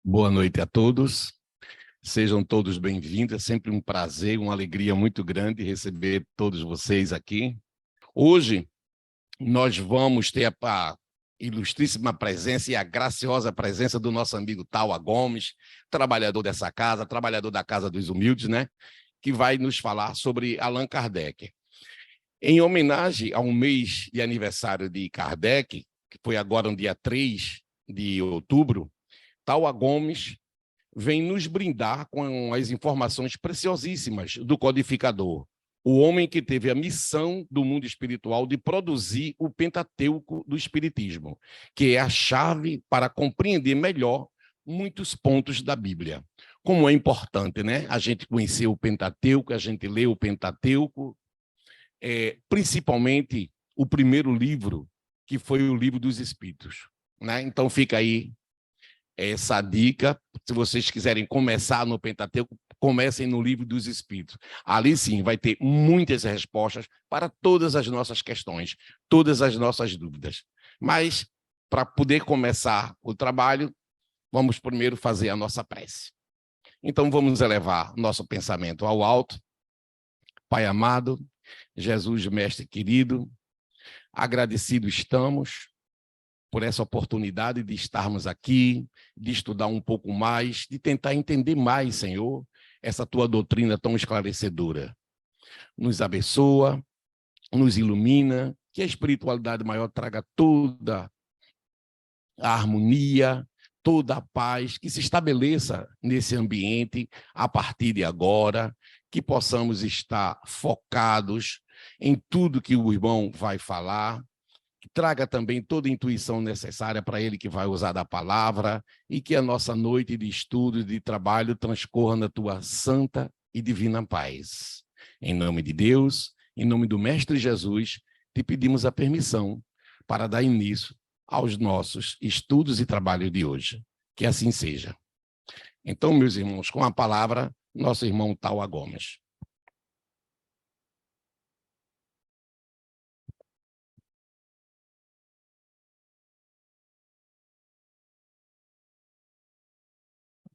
Boa noite a todos, sejam todos bem-vindos, é sempre um prazer, uma alegria muito grande receber todos vocês aqui. Hoje nós vamos ter a ilustríssima presença e a graciosa presença do nosso amigo Tawa Gomes, trabalhador dessa casa, trabalhador da Casa dos Humildes, né? Que vai nos falar sobre Allan Kardec. Em homenagem ao mês de aniversário de Kardec, que foi agora no dia 3 de outubro, Tawa Gomes vem nos brindar com as informações preciosíssimas do codificador, o homem que teve a missão do mundo espiritual de produzir o Pentateuco do Espiritismo, que é a chave para compreender melhor muitos pontos da Bíblia. Como é importante, né? A gente conhecer o Pentateuco, a gente ler o Pentateuco, principalmente o primeiro livro, que foi o Livro dos Espíritos, né? Então fica aí essa dica. Se vocês quiserem começar no Pentateuco, comecem no Livro dos Espíritos. Ali sim vai ter muitas respostas para todas as nossas questões, todas as nossas dúvidas. Mas, para poder começar o trabalho, vamos primeiro fazer a nossa prece. Então, vamos elevar nosso pensamento ao alto. Pai amado, Jesus, mestre querido, agradecido estamos por essa oportunidade de estarmos aqui, de estudar um pouco mais, de tentar entender mais, Senhor, essa tua doutrina tão esclarecedora. Nos abençoa, nos ilumina, que a espiritualidade maior traga toda a harmonia, toda a paz, que se estabeleça nesse ambiente a partir de agora, que possamos estar focados em tudo que o irmão vai falar, que traga também toda a intuição necessária para ele que vai usar da palavra e que a nossa noite de estudo e de trabalho transcorra na tua santa e divina paz. Em nome de Deus, em nome do Mestre Jesus, te pedimos a permissão para dar início aos nossos estudos e trabalho de hoje. Que assim seja. Então, meus irmãos, com a palavra, nosso irmão Tawa Gomes.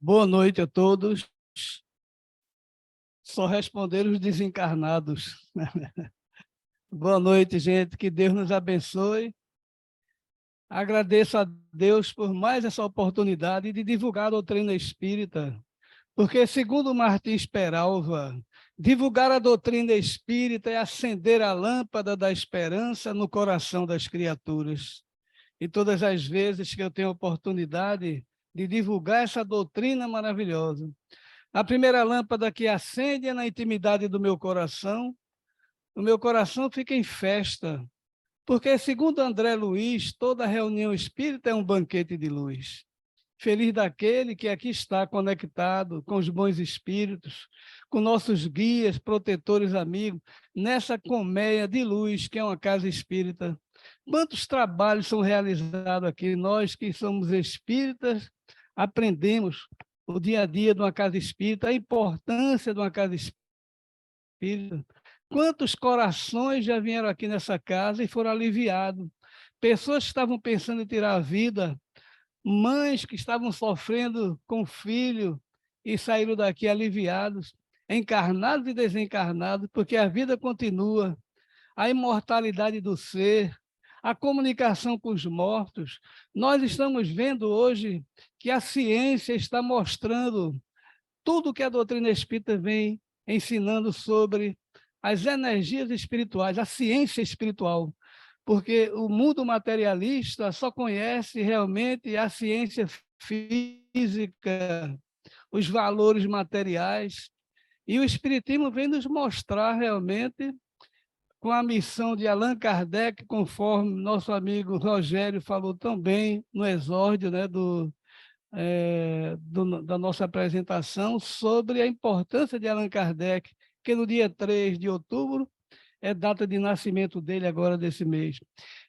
Boa noite a todos. Só responder os desencarnados. Boa noite, gente. Que Deus nos abençoe. Agradeço a Deus por mais essa oportunidade de divulgar a doutrina espírita, porque, segundo Martins Peralva, divulgar a doutrina espírita é acender a lâmpada da esperança no coração das criaturas. E todas as vezes que eu tenho a oportunidade de divulgar essa doutrina maravilhosa, a primeira lâmpada que acende é na intimidade do meu coração, o meu coração fica em festa, porque, segundo André Luiz, toda reunião espírita é um banquete de luz. Feliz daquele que aqui está conectado com os bons espíritos, com nossos guias, protetores, amigos, nessa colmeia de luz que é uma casa espírita. Quantos trabalhos são realizados aqui? Nós que somos espíritas, aprendemos o dia a dia de uma casa espírita, a importância de uma casa espírita. Quantos corações já vieram aqui nessa casa e foram aliviados? Pessoas que estavam pensando em tirar a vida, mães que estavam sofrendo com filho e saíram daqui aliviados, encarnados e desencarnados, porque a vida continua, a imortalidade do ser, a comunicação com os mortos. Nós estamos vendo hoje que a ciência está mostrando tudo que a doutrina espírita vem ensinando sobre as energias espirituais, a ciência espiritual, porque o mundo materialista só conhece realmente a ciência física, os valores materiais, e o Espiritismo vem nos mostrar realmente, com a missão de Allan Kardec, conforme nosso amigo Rogério falou tão bem no exórdio, né, da nossa apresentação, sobre a importância de Allan Kardec, que no dia 3 de outubro é data de nascimento dele agora desse mês.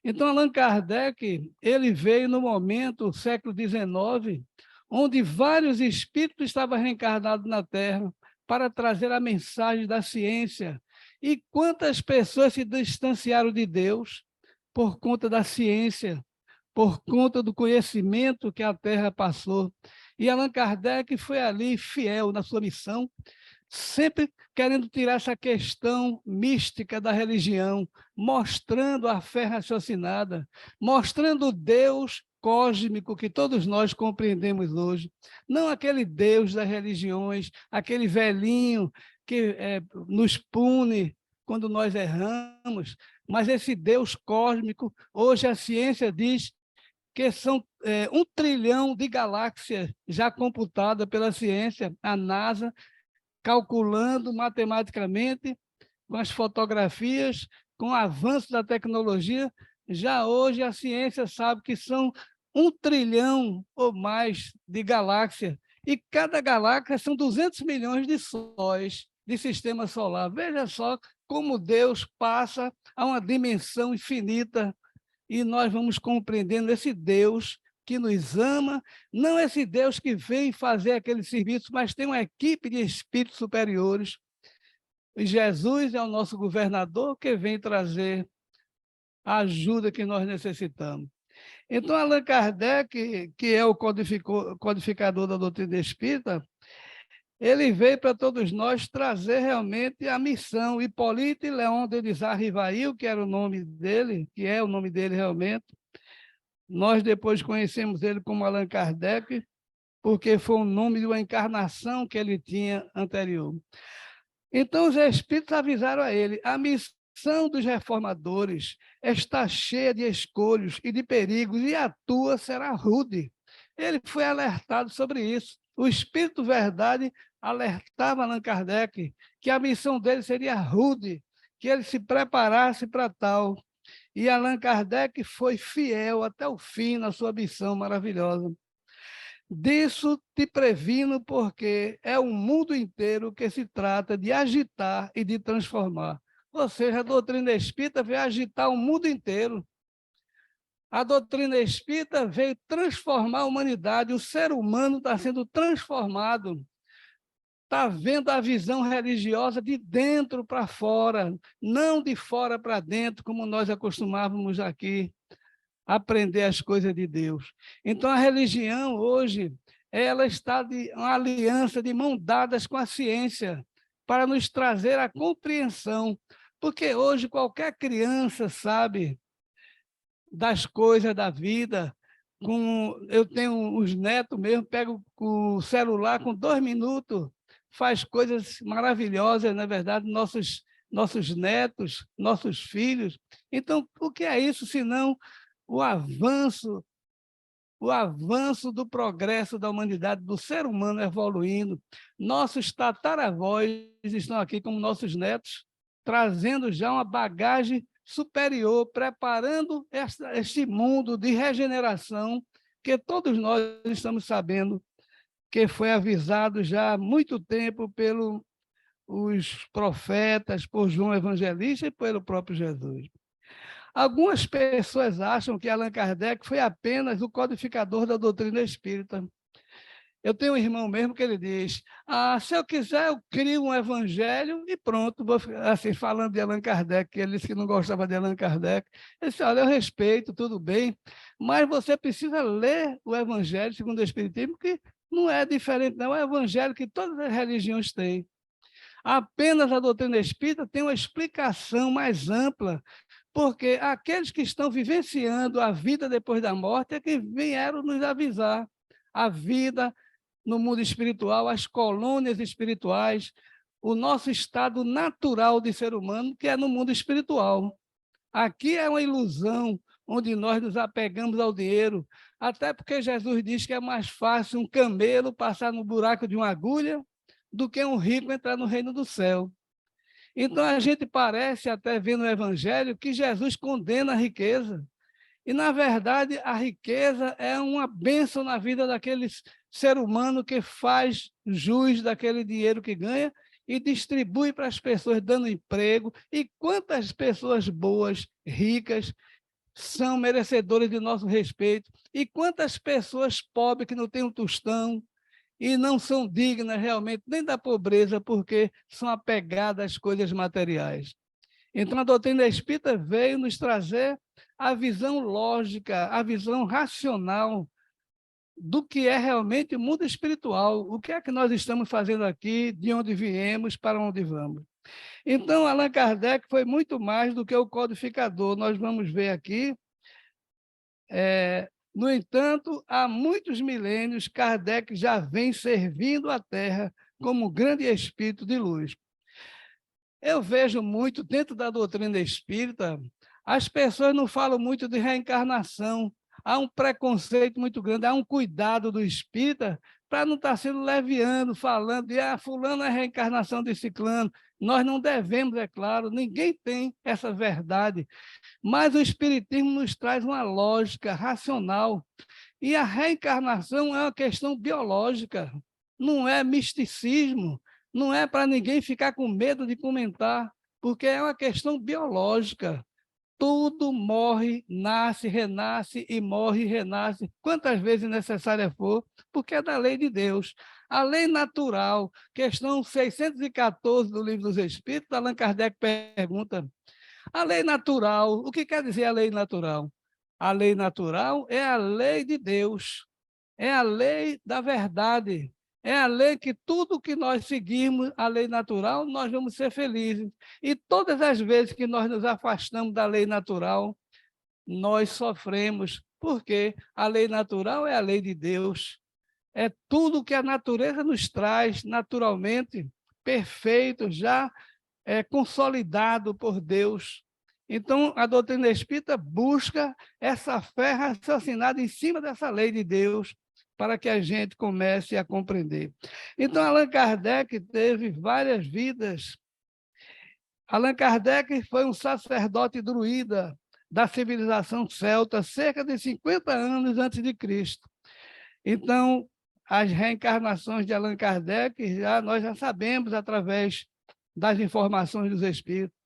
Então, Allan Kardec, ele veio no momento, século XIX, onde vários espíritos estavam reencarnados na Terra para trazer a mensagem da ciência. E quantas pessoas se distanciaram de Deus por conta da ciência, por conta do conhecimento que a Terra passou. E Allan Kardec foi ali fiel na sua missão, sempre querendo tirar essa questão mística da religião, mostrando a fé raciocinada, mostrando o Deus cósmico que todos nós compreendemos hoje. Não aquele Deus das religiões, aquele velhinho que nos pune quando nós erramos, mas esse Deus cósmico. Hoje a ciência diz que são 1 trilhão de galáxias já computadas pela ciência, a NASA, calculando matematicamente, com as fotografias, com o avanço da tecnologia. Já hoje a ciência sabe que são 1 trilhão ou mais de galáxias, e cada galáxia são 200 milhões de sóis de sistema solar. Veja só como Deus passa a uma dimensão infinita, e nós vamos compreendendo esse Deus que nos ama, não esse Deus que vem fazer aquele serviço, mas tem uma equipe de espíritos superiores. E Jesus é o nosso governador que vem trazer a ajuda que nós necessitamos. Então, Allan Kardec, que é o codificador da doutrina espírita, ele veio para todos nós trazer realmente a missão. Hipólito Léon Denisard Rivail, que era o nome dele, que é o nome dele realmente, nós depois conhecemos ele como Allan Kardec, porque foi o nome de uma encarnação que ele tinha anterior. Então, os espíritos avisaram a ele: a missão dos reformadores está cheia de escolhos e de perigos, e a tua será rude. Ele foi alertado sobre isso. O Espírito Verdade alertava Allan Kardec que a missão dele seria rude, que ele se preparasse para tal. E Allan Kardec foi fiel até o fim na sua missão maravilhosa. Disso te previno, porque é o mundo inteiro que se trata de agitar e de transformar. Ou seja, a doutrina espírita veio agitar o mundo inteiro. A doutrina espírita veio transformar a humanidade. O ser humano está sendo transformado, está vendo a visão religiosa de dentro para fora, não de fora para dentro, como nós acostumávamos aqui aprender as coisas de Deus. Então, a religião hoje, ela está de uma aliança de mão dadas com a ciência para nos trazer a compreensão, porque hoje qualquer criança sabe das coisas da vida. Eu tenho os netos mesmo, pego o celular com 2 minutos, faz coisas maravilhosas, na verdade, nossos netos, nossos filhos. Então, o que é isso, senão o avanço do progresso da humanidade, do ser humano evoluindo? Nossos tataravós estão aqui como nossos netos, trazendo já uma bagagem superior, preparando este mundo de regeneração que todos nós estamos sabendo que foi avisado já há muito tempo pelos profetas, por João Evangelista e pelo próprio Jesus. Algumas pessoas acham que Allan Kardec foi apenas o codificador da doutrina espírita. Eu tenho um irmão mesmo que ele diz: se eu quiser, eu crio um evangelho e pronto. Assim, falando de Allan Kardec, ele disse que não gostava de Allan Kardec. Ele disse: olha, eu respeito, tudo bem, mas você precisa ler o evangelho segundo o Espiritismo, que não é diferente, não. É o evangelho que todas as religiões têm. Apenas a doutrina espírita tem uma explicação mais ampla, porque aqueles que estão vivenciando a vida depois da morte é que vieram nos avisar. A vida no mundo espiritual, as colônias espirituais, o nosso estado natural de ser humano, que é no mundo espiritual. Aqui é uma ilusão, onde nós nos apegamos ao dinheiro, até porque Jesus diz que é mais fácil um camelo passar no buraco de uma agulha do que um rico entrar no reino do céu. Então, a gente parece, até vendo o Evangelho, que Jesus condena a riqueza. E, na verdade, a riqueza é uma bênção na vida daquele ser humano que faz jus daquele dinheiro que ganha e distribui para as pessoas, dando emprego. E quantas pessoas boas, ricas, são merecedoras de nosso respeito? E quantas pessoas pobres que não têm um tostão e não são dignas realmente nem da pobreza, porque são apegadas às coisas materiais. Então, a doutrina espírita veio nos trazer a visão lógica, a visão racional do que é realmente o mundo espiritual. O que é que nós estamos fazendo aqui, de onde viemos, para onde vamos. Então, Allan Kardec foi muito mais do que o codificador. Nós vamos ver aqui. No entanto, há muitos milênios, Kardec já vem servindo a Terra como grande espírito de luz. Eu vejo muito, dentro da doutrina espírita, as pessoas não falam muito de reencarnação. Há um preconceito muito grande, há um cuidado do espírita para não estar sendo leviano, falando de fulano é a reencarnação de ciclano. Nós não devemos, é claro, ninguém tem essa verdade. Mas o espiritismo nos traz uma lógica racional. E a reencarnação é uma questão biológica, não é misticismo, não é para ninguém ficar com medo de comentar, porque é uma questão biológica. Tudo morre, nasce, renasce e morre e renasce, quantas vezes necessária for, porque é da lei de Deus. A lei natural, questão 614 do Livro dos Espíritos, Allan Kardec pergunta: a lei natural, o que quer dizer a lei natural? A lei natural é a lei de Deus, é a lei da verdade, é a lei que tudo que nós seguirmos, a lei natural, nós vamos ser felizes. E todas as vezes que nós nos afastamos da lei natural, nós sofremos, porque a lei natural é a lei de Deus, é tudo que a natureza nos traz naturalmente, perfeito, já consolidado por Deus. Então, a doutrina espírita busca essa fé raciocinada em cima dessa lei de Deus, para que a gente comece a compreender. Então, Allan Kardec teve várias vidas. Allan Kardec foi um sacerdote druida da civilização celta, cerca de 50 anos antes de Cristo. Então, as reencarnações de Allan Kardec, nós já sabemos através das informações dos espíritos.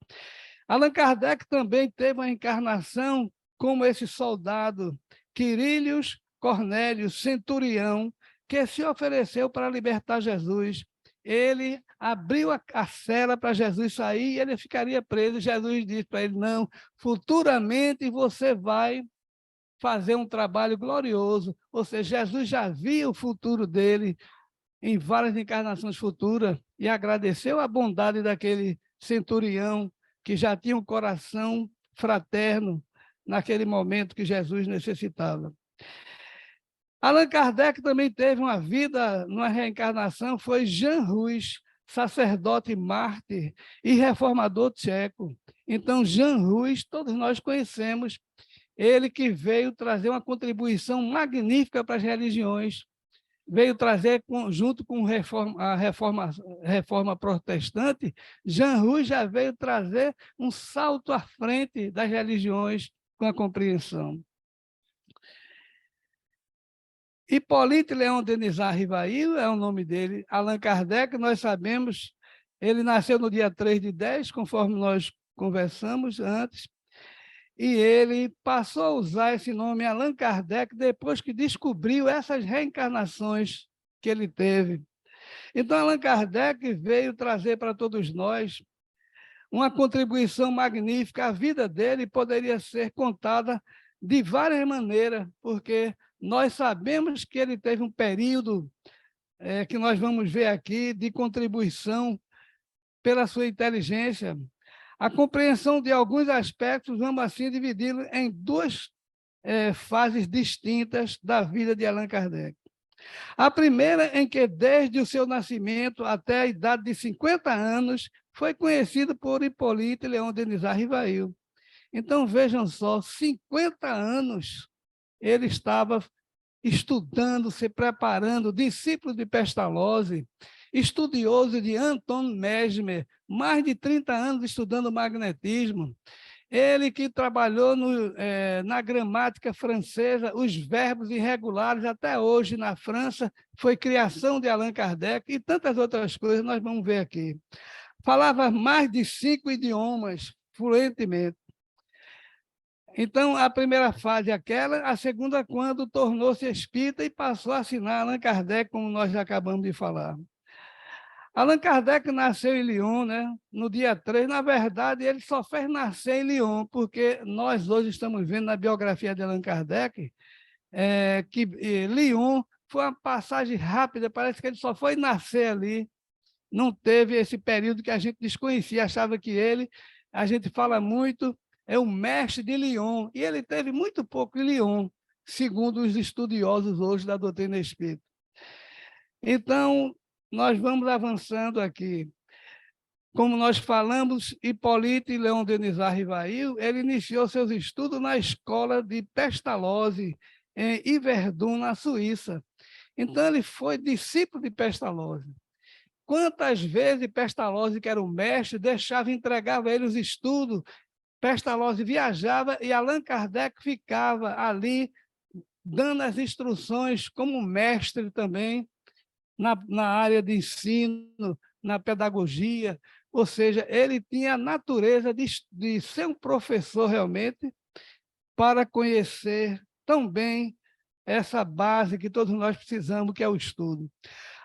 Allan Kardec também teve uma encarnação como esse soldado Quirilius Cornélio, centurião, que se ofereceu para libertar Jesus. Ele abriu a cela para Jesus sair e ele ficaria preso. Jesus disse para ele: não, futuramente você vai fazer um trabalho glorioso. Ou seja, Jesus já via o futuro dele em várias encarnações futuras e agradeceu a bondade daquele centurião que já tinha um coração fraterno naquele momento que Jesus necessitava. Allan Kardec também teve uma vida, numa reencarnação, foi Jean Rus, sacerdote mártir e reformador tcheco. Então, Jean Rus, todos nós conhecemos, ele que veio trazer uma contribuição magnífica para as religiões, veio trazer, junto com a reforma protestante, Jean Rus já veio trazer um salto à frente das religiões com a compreensão. Hippolyte Léon Denisard Rivail é o nome dele. Allan Kardec, nós sabemos, ele nasceu no dia 3/10, conforme nós conversamos antes, e ele passou a usar esse nome Allan Kardec depois que descobriu essas reencarnações que ele teve. Então, Allan Kardec veio trazer para todos nós uma contribuição magnífica. A vida dele poderia ser contada de várias maneiras, porque nós sabemos que ele teve um período que nós vamos ver aqui de contribuição pela sua inteligência. A compreensão de alguns aspectos, vamos assim dividi-lo em duas fases distintas da vida de Allan Kardec. A primeira em que, desde o seu nascimento até a idade de 50 anos, foi conhecido por Hippolyte Léon Denisard Rivail. Então, vejam só, 50 anos ele estava estudando, se preparando, discípulo de Pestalozzi, estudioso de Anton Mesmer, mais de 30 anos estudando magnetismo. Ele que trabalhou na gramática francesa, os verbos irregulares, até hoje na França, foi criação de Allan Kardec e tantas outras coisas, nós vamos ver aqui. Falava mais de 5 idiomas fluentemente. Então, a primeira fase é aquela, a segunda quando tornou-se espírita e passou a assinar Allan Kardec, como nós já acabamos de falar. Allan Kardec nasceu em Lyon, né? No dia 3. Na verdade, ele só fez nascer em Lyon, porque nós hoje estamos vendo na biografia de Allan Kardec, Lyon foi uma passagem rápida, parece que ele só foi nascer ali, não teve esse período que a gente desconhecia, achava que ele, a gente fala muito, é o mestre de Lyon, e ele teve muito pouco em Lyon, segundo os estudiosos hoje da doutrina espírita. Então, nós vamos avançando aqui. Como nós falamos, Hipólito Leon Denis Rivail, ele iniciou seus estudos na escola de Pestalozzi, em Yverdun, na Suíça. Então, ele foi discípulo de Pestalozzi. Quantas vezes Pestalozzi, que era o mestre, entregava a ele os estudos, Pestalozzi viajava e Allan Kardec ficava ali, dando as instruções como mestre também, na área de ensino, na pedagogia, ou seja, ele tinha a natureza de ser um professor realmente, para conhecer tão bem essa base que todos nós precisamos, que é o estudo.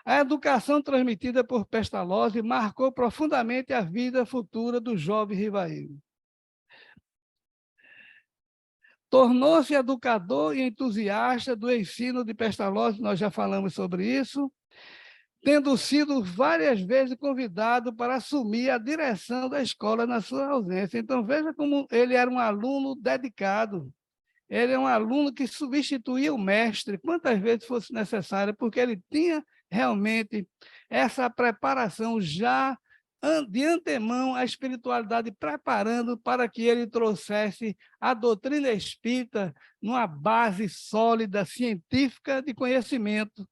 A educação transmitida por Pestalozzi marcou profundamente a vida futura do jovem Rivail. Tornou-se educador e entusiasta do ensino de Pestalozzi, nós já falamos sobre isso, tendo sido várias vezes convidado para assumir a direção da escola na sua ausência. Então, veja como ele era um aluno dedicado. Ele é um aluno que substituía o mestre quantas vezes fosse necessário, porque ele tinha realmente essa preparação já de antemão, a espiritualidade preparando para que ele trouxesse a doutrina espírita numa base sólida, científica de conhecimento,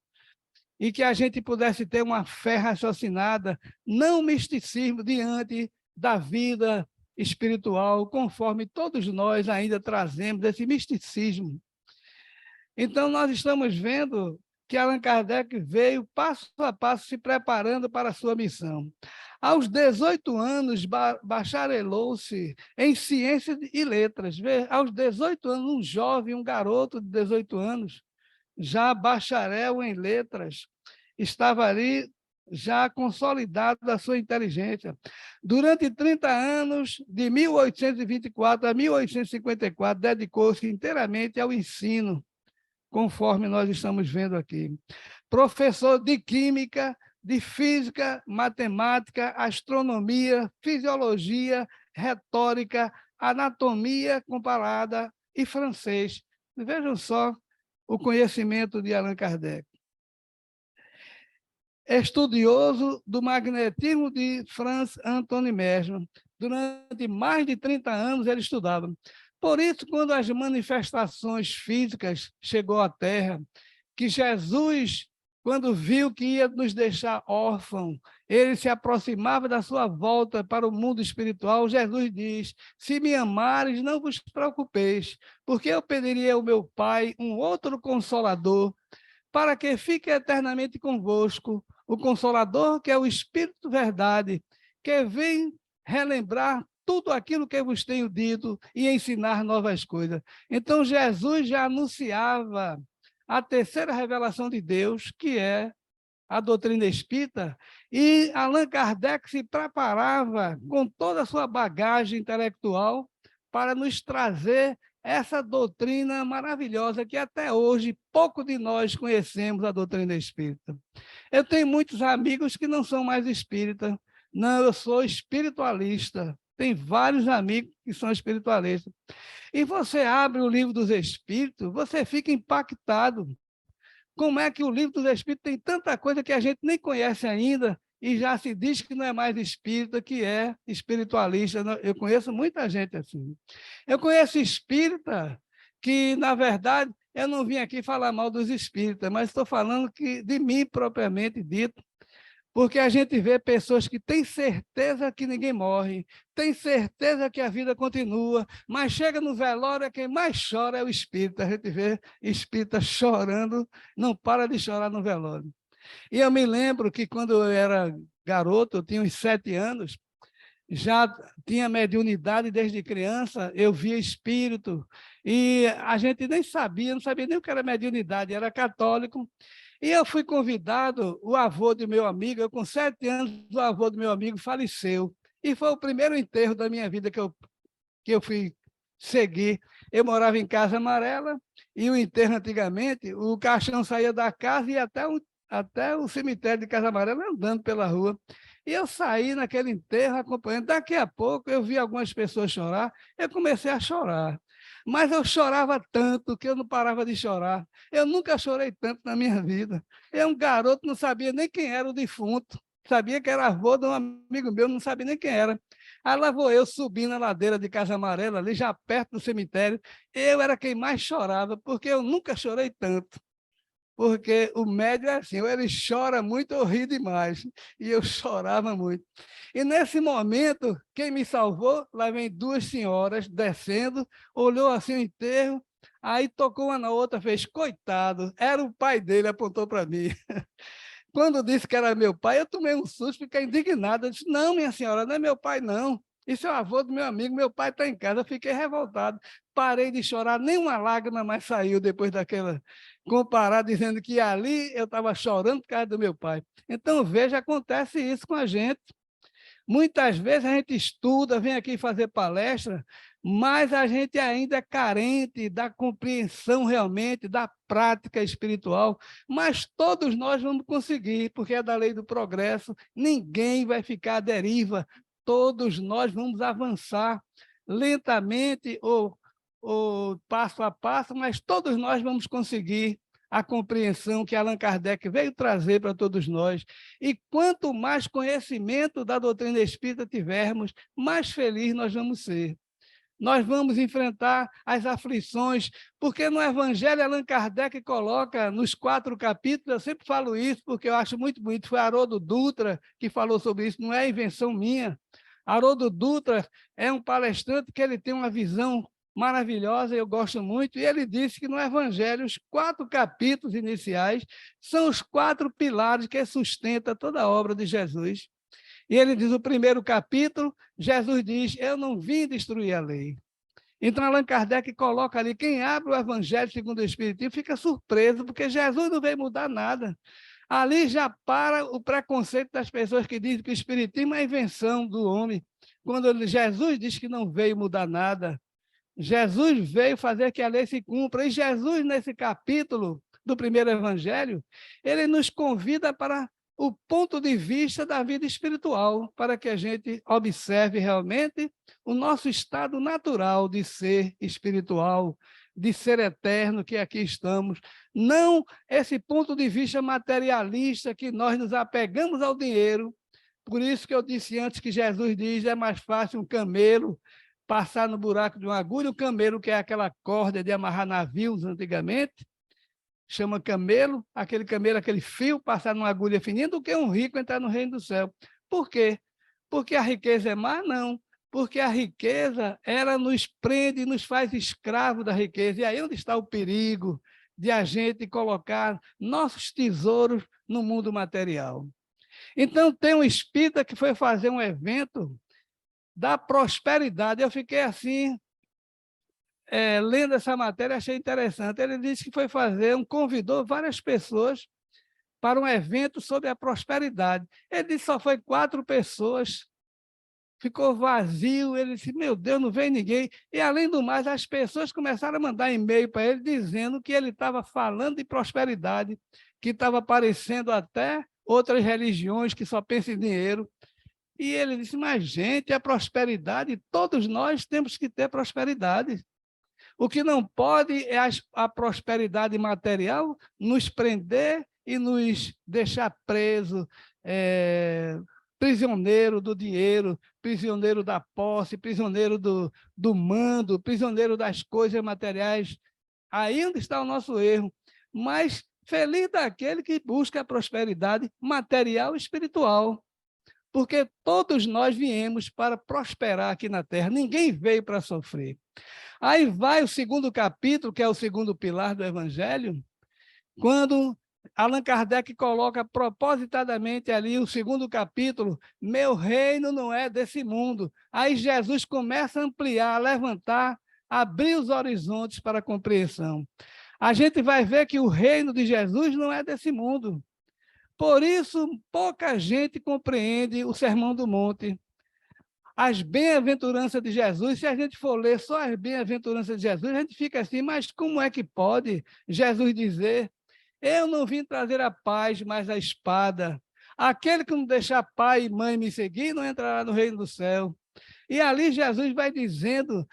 e que a gente pudesse ter uma fé raciocinada, não misticismo diante da vida espiritual, conforme todos nós ainda trazemos esse misticismo. Então, nós estamos vendo que Allan Kardec veio passo a passo se preparando para a sua missão. Aos 18 anos, bacharelou-se em Ciências e Letras. Aos 18 anos, um jovem, um garoto de 18 anos, já bacharel em letras, estava ali já consolidado a sua inteligência. Durante 30 anos, de 1824 a 1854, dedicou-se inteiramente ao ensino, conforme nós estamos vendo aqui. Professor de Química, de Física, Matemática, Astronomia, Fisiologia, Retórica, Anatomia comparada e francês. Vejam só o conhecimento de Allan Kardec. Estudioso do magnetismo de Franz Antoine Mesmer. Durante mais de 30 anos ele estudava. Por isso, quando as manifestações físicas chegou à Terra, que Jesus, quando viu que ia nos deixar órfãos, ele se aproximava da sua volta para o mundo espiritual, Jesus diz: se me amares, não vos preocupeis, porque eu pediria ao meu Pai um outro Consolador, para que fique eternamente convosco, o Consolador, que é o Espírito Verdade, que vem relembrar tudo aquilo que eu vos tenho dito e ensinar novas coisas. Então, Jesus já anunciava a terceira revelação de Deus, que é a doutrina espírita, e Allan Kardec se preparava com toda a sua bagagem intelectual para nos trazer essa doutrina maravilhosa que até hoje pouco de nós conhecemos a doutrina espírita. Eu tenho muitos amigos que não são mais espíritas. Não, eu sou espiritualista. Tem vários amigos que são espiritualistas. E você abre o livro dos Espíritos, você fica impactado. Como é que o livro dos Espíritos tem tanta coisa que a gente nem conhece ainda e já se diz que não é mais espírita, que é espiritualista. Eu conheço muita gente assim. Eu conheço espírita que, na verdade, eu não vim aqui falar mal dos espíritas, mas estou falando de mim propriamente dito, porque a gente vê pessoas que têm certeza que ninguém morre, têm certeza que a vida continua, mas chega no velório, quem mais chora é o espírita. A gente vê espírita chorando, não para de chorar no velório. E eu me lembro que quando eu era garoto, eu tinha uns 7 anos, já tinha mediunidade desde criança, eu via espírito, e a gente nem sabia, não sabia nem o que era mediunidade, era católico. E eu fui convidado, o avô do meu amigo, eu com 7 anos, o avô do meu amigo faleceu. E foi o primeiro enterro da minha vida que eu fui seguir. Eu morava em Casa Amarela e o enterro antigamente, o caixão saía da casa e ia até o cemitério de Casa Amarela andando pela rua. E eu saí naquele enterro acompanhando. Daqui a pouco eu vi algumas pessoas chorar, eu comecei a chorar. Mas eu chorava tanto que eu não parava de chorar. Eu nunca chorei tanto na minha vida. Eu, um garoto, não sabia nem quem era o defunto. Sabia que era avô de um amigo meu, não sabia nem quem era. Aí lá vou eu subindo a ladeira de Casa Amarela, ali já perto do cemitério. Eu era quem mais chorava, porque eu nunca chorei tanto. Porque o médio é assim, ou ele chora muito ou ri demais. E eu chorava muito. E nesse momento, quem me salvou, lá vem duas senhoras descendo, olhou assim o enterro, aí tocou uma na outra, fez, coitado, era o pai dele, apontou para mim. Quando disse que era meu pai, eu tomei um susto, fiquei indignado. Eu disse, não, minha senhora, não é meu pai, não. Isso é o avô do meu amigo, meu pai está em casa. Eu fiquei revoltado. Parei de chorar, nem uma lágrima mais saiu depois daquela comparar, dizendo que ali eu estava chorando por causa do meu pai. Então, veja, acontece isso com a gente. Muitas vezes a gente estuda, vem aqui fazer palestra, mas a gente ainda é carente da compreensão realmente, da prática espiritual. Mas todos nós vamos conseguir, porque é da lei do progresso, ninguém vai ficar à deriva, todos nós vamos avançar lentamente ou passo a passo, mas todos nós vamos conseguir a compreensão que Allan Kardec veio trazer para todos nós. E quanto mais conhecimento da doutrina espírita tivermos, mais feliz nós vamos ser. Nós vamos enfrentar as aflições, porque no Evangelho Allan Kardec coloca nos 4 capítulos, eu sempre falo isso porque eu acho muito bonito, foi Haroldo Dutra que falou sobre isso, não é invenção minha. Haroldo Dutra é um palestrante que ele tem uma visão maravilhosa, eu gosto muito, e ele disse que no Evangelho os 4 capítulos iniciais são os 4 pilares que sustentam toda a obra de Jesus. E ele diz, o primeiro capítulo, Jesus diz, eu não vim destruir a lei. Então, Allan Kardec coloca ali, quem abre o Evangelho segundo o Espiritismo fica surpreso, porque Jesus não veio mudar nada. Ali já para o preconceito das pessoas que dizem que o Espiritismo é invenção do homem, quando Jesus diz que não veio mudar nada. Jesus veio fazer que a lei se cumpra. E Jesus, nesse capítulo do primeiro evangelho, ele nos convida para o ponto de vista da vida espiritual, para que a gente observe realmente o nosso estado natural de ser espiritual, de ser eterno, que aqui estamos. Não esse ponto de vista materialista que nós nos apegamos ao dinheiro. Por isso que eu disse antes que Jesus diz, é mais fácil um camelo passar no buraco de uma agulha, o camelo, que é aquela corda de amarrar navios antigamente, chama camelo, aquele fio passar numa agulha fininha, do que um rico entrar no reino do céu. Por quê? Porque a riqueza é má? Não. Porque a riqueza, ela nos prende e nos faz escravos da riqueza. E aí onde está o perigo de a gente colocar nossos tesouros no mundo material. Então, tem um espírita que foi fazer um evento da prosperidade. Eu fiquei assim, lendo essa matéria, achei interessante. Ele disse que foi fazer, convidou várias pessoas para um evento sobre a prosperidade. Ele disse que só foi 4 pessoas, ficou vazio. Ele disse, meu Deus, não veio ninguém. E, além do mais, as pessoas começaram a mandar e-mail para ele, dizendo que ele estava falando de prosperidade, que estava aparecendo até outras religiões que só pensam em dinheiro. E ele disse, mas, gente, a prosperidade, todos nós temos que ter prosperidade. O que não pode é a prosperidade material nos prender e nos deixar preso, prisioneiro do dinheiro, prisioneiro da posse, prisioneiro do mando, prisioneiro das coisas materiais. Aí onde está o nosso erro. Mas feliz daquele que busca a prosperidade material e espiritual. Porque todos nós viemos para prosperar aqui na Terra, ninguém veio para sofrer. Aí vai o 2º capítulo, que é o 2º pilar do Evangelho, quando Allan Kardec coloca propositadamente ali o 2º capítulo, meu reino não é desse mundo. Aí Jesus começa a ampliar, a levantar, a abrir os horizontes para a compreensão. A gente vai ver que o reino de Jesus não é desse mundo. Por isso, pouca gente compreende o Sermão do Monte. as bem-aventuranças de Jesus. Se a gente for ler só as bem-aventuranças de Jesus, a gente fica assim, mas como é que pode Jesus dizer: eu não vim trazer a paz, mas a espada. Aquele que não deixar pai e mãe me seguir não entrará no reino do céu. E ali Jesus vai dizendo,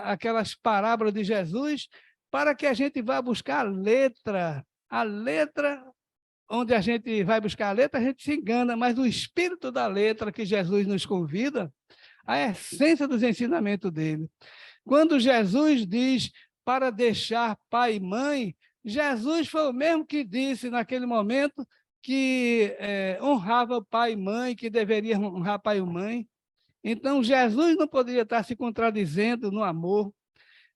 aquelas parábolas de Jesus, para que a gente vá buscar a letra, onde a gente vai buscar a letra, a gente se engana, mas o espírito da letra que Jesus nos convida, a essência dos ensinamentos dele. Quando Jesus diz para deixar pai e mãe, Jesus foi o mesmo que disse naquele momento que honrava pai e mãe, que deveria honrar pai e mãe. Então, Jesus não poderia estar se contradizendo no amor.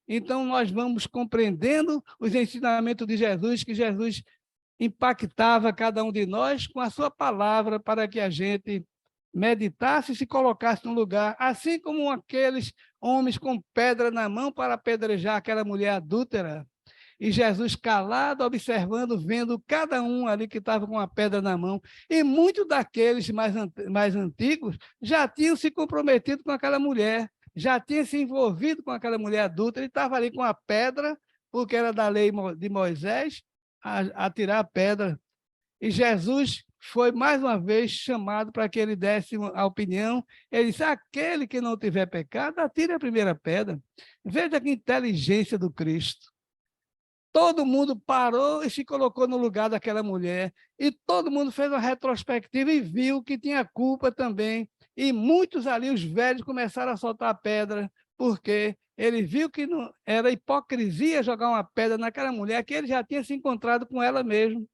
Então, nós vamos compreendendo os ensinamentos de Jesus, que Jesus impactava cada um de nós com a sua palavra para que a gente meditasse e se colocasse no lugar, assim como aqueles homens com pedra na mão para apedrejar aquela mulher adúltera. E Jesus calado, observando, vendo cada um ali que estava com a pedra na mão. E muitos daqueles mais antigos já tinham se comprometido com aquela mulher, já tinham se envolvido com aquela mulher adulta. Ele estava ali com a pedra, porque era da lei de Moisés, a tirar a pedra. E Jesus foi mais uma vez chamado para que ele desse a opinião. Ele disse: aquele que não tiver pecado, atire a primeira pedra. Veja que inteligência do Cristo. Todo mundo parou e se colocou no lugar daquela mulher. E todo mundo fez uma retrospectiva e viu que tinha culpa também. E muitos ali, os velhos, começaram a soltar pedra, porque ele viu que não, era hipocrisia jogar uma pedra naquela mulher, que ele já tinha se encontrado com ela mesmo.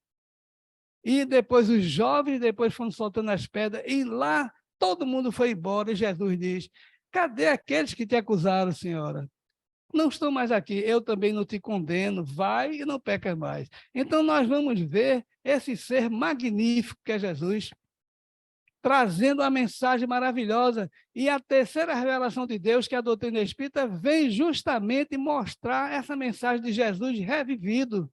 E depois os jovens depois foram soltando as pedras, e lá todo mundo foi embora. E Jesus diz: cadê aqueles que te acusaram, senhora? Não estou mais aqui, eu também não te condeno, vai e não peca mais. Então, nós vamos ver esse ser magnífico que é Jesus, trazendo uma mensagem maravilhosa. E a terceira revelação de Deus, que é a doutrina espírita, vem justamente mostrar essa mensagem de Jesus revivido,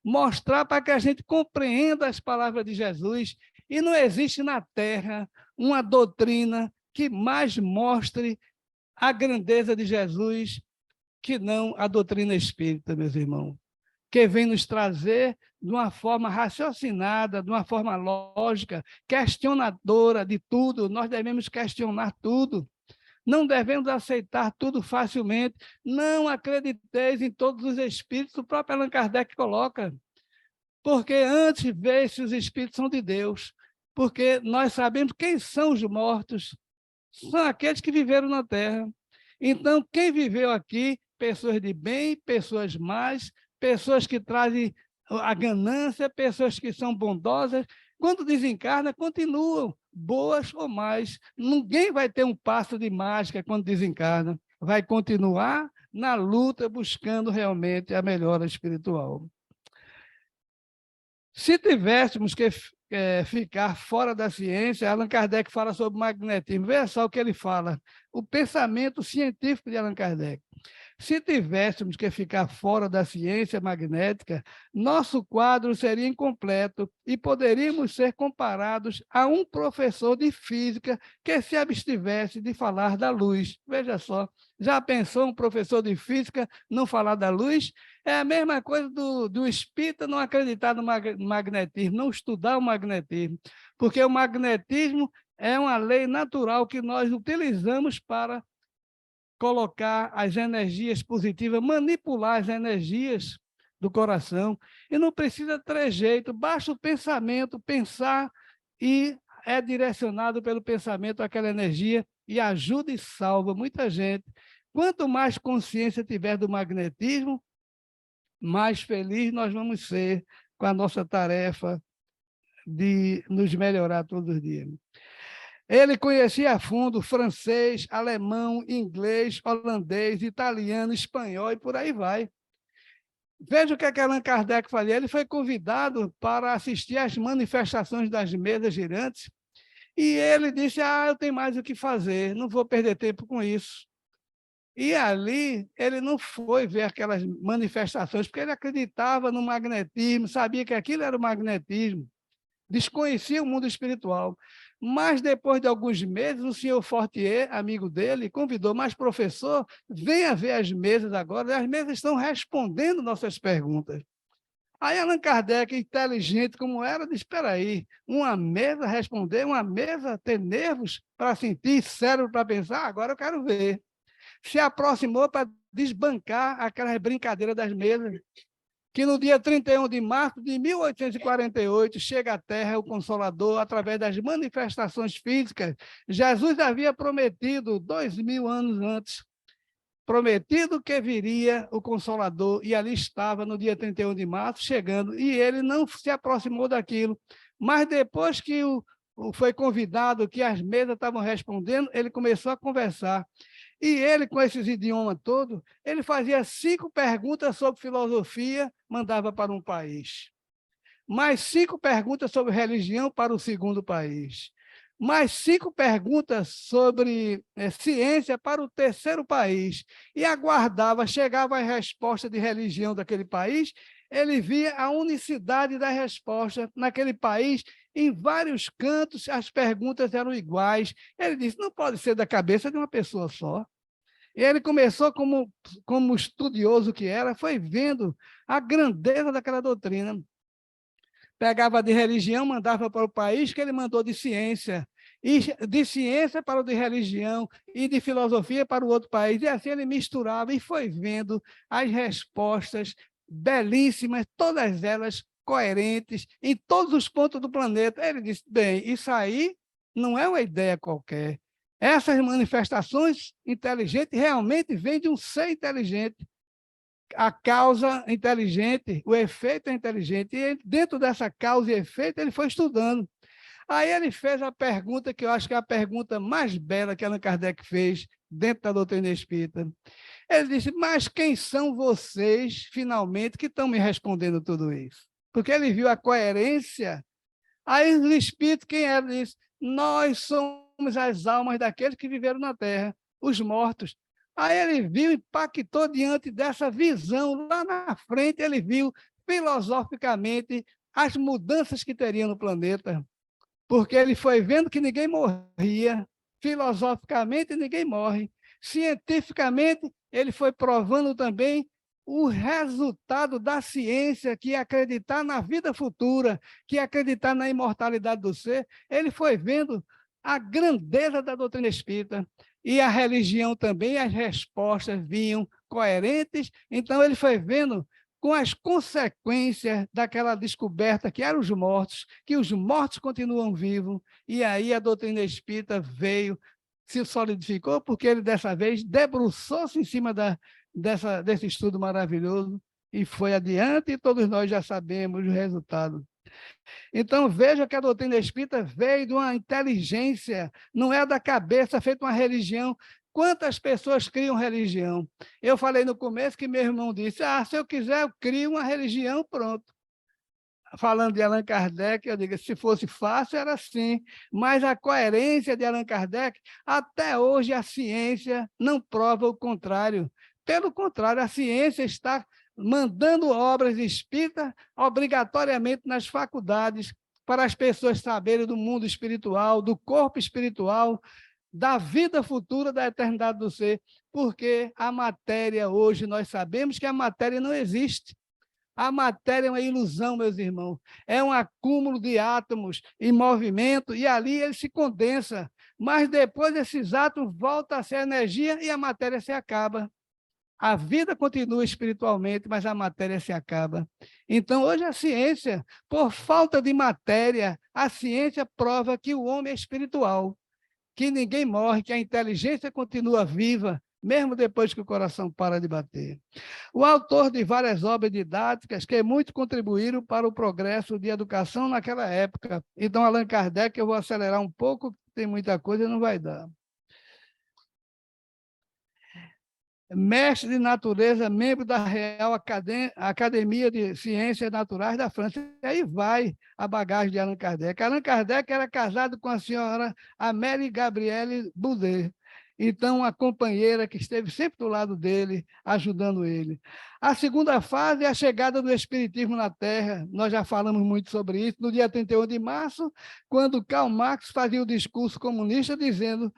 mostrar para que a gente compreenda as palavras de Jesus. E não existe na Terra uma doutrina que mais mostre a grandeza de Jesus que não a doutrina espírita, meus irmãos, que vem nos trazer de uma forma raciocinada, de uma forma lógica, questionadora de tudo. Nós devemos questionar tudo. Não devemos aceitar tudo facilmente. Não acrediteis em todos os espíritos, o próprio Allan Kardec coloca. Porque antes vê se os espíritos são de Deus. Porque nós sabemos quem são os mortos. São aqueles que viveram na Terra. Então, quem viveu aqui, pessoas de bem, pessoas más, pessoas que trazem a ganância, pessoas que são bondosas, quando desencarna, continuam boas ou más. Ninguém vai ter um passo de mágica quando desencarna. Vai continuar na luta, buscando realmente a melhora espiritual. Se tivéssemos que ficar fora da ciência, Allan Kardec fala sobre magnetismo. Veja só o que ele fala, o pensamento científico de Allan Kardec. Se tivéssemos que ficar fora da ciência magnética, nosso quadro seria incompleto e poderíamos ser comparados a um professor de física que se abstivesse de falar da luz. Veja só, já pensou um professor de física não falar da luz? É a mesma coisa do espírita não acreditar no magnetismo, não estudar o magnetismo, porque o magnetismo é uma lei natural que nós utilizamos para colocar as energias positivas, manipular as energias do coração, e não precisa trejeito, basta o pensamento, pensar, e é direcionado pelo pensamento aquela energia, e ajuda e salva muita gente. Quanto mais consciência tiver do magnetismo, mais feliz nós vamos ser com a nossa tarefa de nos melhorar todos os dias. Ele conhecia a fundo francês, alemão, inglês, holandês, italiano, espanhol e por aí vai. Veja o que Allan Kardec fazia. Ele foi convidado para assistir às manifestações das mesas girantes e ele disse: eu tenho mais o que fazer, não vou perder tempo com isso. E ali ele não foi ver aquelas manifestações, porque ele acreditava no magnetismo, sabia que aquilo era o magnetismo, desconhecia o mundo espiritual. Mas, depois de alguns meses, o senhor Fortier, amigo dele, convidou, mas, professor, venha ver as mesas agora, as mesas estão respondendo nossas perguntas. Aí Allan Kardec, inteligente como era, disse, espera aí, uma mesa responder, uma mesa ter nervos para sentir, cérebro para pensar, agora eu quero ver. Se aproximou para desbancar aquelas brincadeiras das mesas, que no dia 31 de março de 1848 chega à Terra o Consolador através das manifestações físicas. Jesus havia prometido 2000 anos antes, prometido que viria o Consolador, e ali estava no dia 31 de março, chegando, e ele não se aproximou daquilo. Mas depois que foi convidado, que as mesas estavam respondendo, ele começou a conversar. E ele, com esses idiomas todos, ele fazia 5 perguntas sobre filosofia, mandava para um país. Mais 5 perguntas sobre religião para o segundo país. Mais 5 perguntas sobre ciência para o terceiro país. E aguardava, chegava a resposta de religião daquele país, ele via a unicidade da resposta naquele país. Em vários cantos, as perguntas eram iguais. Ele disse, não pode ser da cabeça de uma pessoa só. E ele começou, como estudioso que era, foi vendo a grandeza daquela doutrina. Pegava de religião, mandava para o país, que ele mandou de ciência. E de ciência para o de religião, e de filosofia para o outro país. E assim ele misturava e foi vendo as respostas belíssimas, todas elas coerentes, em todos os pontos do planeta. Ele disse, bem, isso aí não é uma ideia qualquer. Essas manifestações inteligentes realmente vêm de um ser inteligente. A causa inteligente, o efeito é inteligente. E dentro dessa causa e efeito, ele foi estudando. Aí ele fez a pergunta, que eu acho que é a pergunta mais bela que Allan Kardec fez dentro da doutrina espírita. Ele disse, mas quem são vocês, finalmente, que estão me respondendo tudo isso? Porque ele viu a coerência. Aí o espírito, quem era, disse, nós somos as almas daqueles que viveram na Terra, os mortos. Aí ele viu, impactou diante dessa visão. Lá na frente, ele viu filosoficamente as mudanças que teriam no planeta, porque ele foi vendo que ninguém morria, filosoficamente ninguém morre, cientificamente ele foi provando também o resultado da ciência, que é acreditar na vida futura, que é acreditar na imortalidade do ser. Ele foi vendo a grandeza da doutrina espírita, e a religião também, as respostas vinham coerentes. Então ele foi vendo com as consequências daquela descoberta que eram os mortos, que os mortos continuam vivos, e aí a doutrina espírita veio, se solidificou, porque ele dessa vez debruçou-se em cima desse estudo maravilhoso e foi adiante, e todos nós já sabemos o resultado. Então, veja que a doutrina espírita veio de uma inteligência, não é da cabeça, feita uma religião. Quantas pessoas criam religião? Eu falei no começo que meu irmão disse, se eu quiser, eu crio uma religião, pronto. Falando de Allan Kardec, eu digo, se fosse fácil, era assim. Mas a coerência de Allan Kardec, até hoje a ciência não prova o contrário. Pelo contrário, a ciência está mandando obras espíritas obrigatoriamente nas faculdades, para as pessoas saberem do mundo espiritual, do corpo espiritual, da vida futura, da eternidade do ser, porque a matéria hoje, nós sabemos que a matéria não existe. A matéria é uma ilusão, meus irmãos. É um acúmulo de átomos em movimento, e ali ele se condensa. Mas depois esses átomos voltam a ser energia e a matéria se acaba. A vida continua espiritualmente, mas a matéria se acaba. Então, hoje a ciência, por falta de matéria, a ciência prova que o homem é espiritual, que ninguém morre, que a inteligência continua viva, mesmo depois que o coração para de bater. O autor de várias obras didáticas que muito contribuíram para o progresso de educação naquela época. Então, Allan Kardec, eu vou acelerar um pouco, tem muita coisa e não vai dar. Mestre de natureza, membro da Real Academia de Ciências Naturais da França. E aí vai a bagagem de Allan Kardec. Allan Kardec era casado com a senhora Amélie Gabrielle Boudet. Então, a companheira que esteve sempre do lado dele, ajudando ele. A segunda fase é a chegada do Espiritismo na Terra. Nós já falamos muito sobre isso. No dia 31 de março, quando Karl Marx fazia o discurso comunista dizendo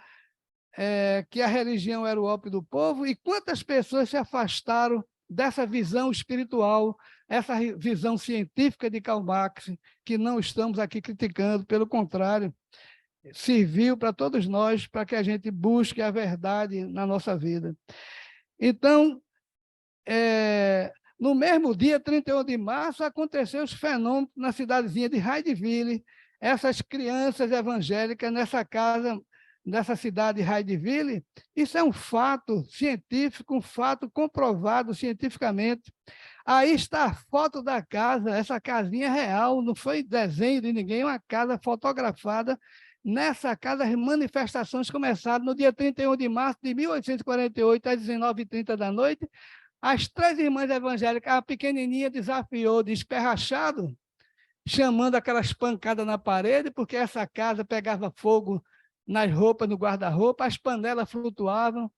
que a religião era o ópio do povo, e quantas pessoas se afastaram dessa visão espiritual, essa visão científica de Karl Marx, que não estamos aqui criticando, pelo contrário, serviu para todos nós, para que a gente busque a verdade na nossa vida. Então, no mesmo dia, 31 de março, aconteceu os fenômenos na cidadezinha de Raideville, essas crianças evangélicas nessa casa, nessa cidade de Raideville. Isso é um fato científico, um fato comprovado cientificamente. Aí está a foto da casa, essa casinha real, não foi desenho de ninguém, é uma casa fotografada. Nessa casa, as manifestações começaram no dia 31 de março de 1848, às 19h30 da noite. As 3 irmãs evangélicas, a pequenininha desafiou de esperrachado, chamando aquelas pancadas na parede, porque essa casa pegava fogo nas roupas, no guarda-roupa, as panelas flutuavam,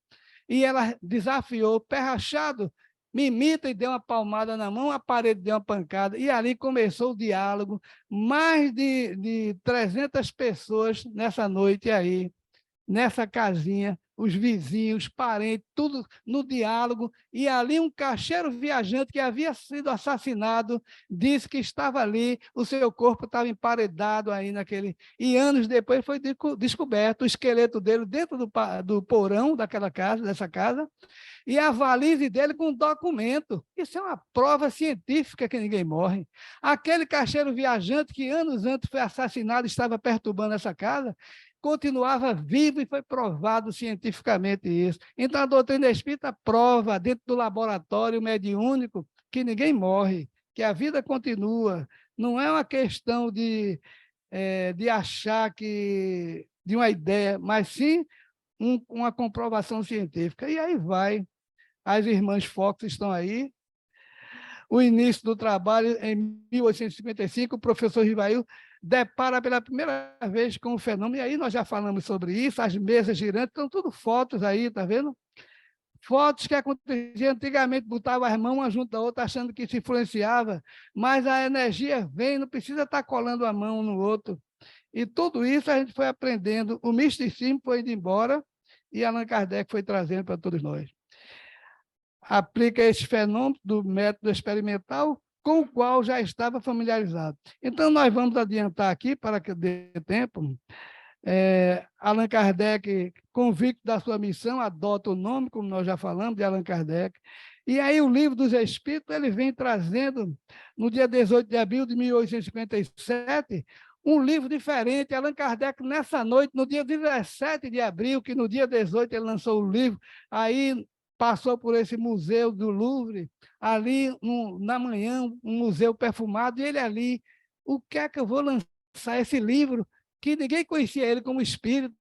e ela desafiou, perrachado, me imita, e deu uma palmada na mão, a parede deu uma pancada, e ali começou o diálogo. Mais de 300 pessoas nessa noite aí, nessa casinha, os vizinhos, os parentes, tudo no diálogo, e ali um caixeiro viajante que havia sido assassinado, disse que estava ali, o seu corpo estava emparedado aí naquele... E anos depois foi descoberto o esqueleto dele dentro do porão dessa casa, e a valise dele com documento. Isso é uma prova científica que ninguém morre. Aquele caixeiro viajante que anos antes foi assassinado, estava perturbando essa casa, continuava vivo, e foi provado cientificamente isso. Então, a doutrina espírita prova, dentro do laboratório mediúnico, que ninguém morre, que a vida continua. Não é uma questão de achar que de uma ideia, mas sim uma comprovação científica. E aí vai. As irmãs Fox estão aí. O início do trabalho, em 1855, o professor Rivail depara pela primeira vez com o fenômeno, e aí nós já falamos sobre isso, as mesas girantes, estão tudo fotos aí, tá vendo? Fotos que aconteciam antigamente, botava as mãos uma junto da outra, achando que se influenciava, mas a energia vem, não precisa estar colando a mão um no outro. E tudo isso a gente foi aprendendo, o misticismo foi indo embora, e Allan Kardec foi trazendo para todos nós. Aplica esse fenômeno do método experimental, com o qual já estava familiarizado. Então, nós vamos adiantar aqui, para que dê tempo. Allan Kardec, convicto da sua missão, adota o nome, como nós já falamos, de Allan Kardec. E aí o Livro dos Espíritos, ele vem trazendo, no dia 18 de abril de 1857, um livro diferente. Allan Kardec, nessa noite, no dia 17 de abril, que no dia 18 ele lançou o livro, aí passou por esse museu do Louvre, ali na manhã, um museu perfumado, e ele ali, o que é que eu vou lançar esse livro, que ninguém conhecia ele como espírita,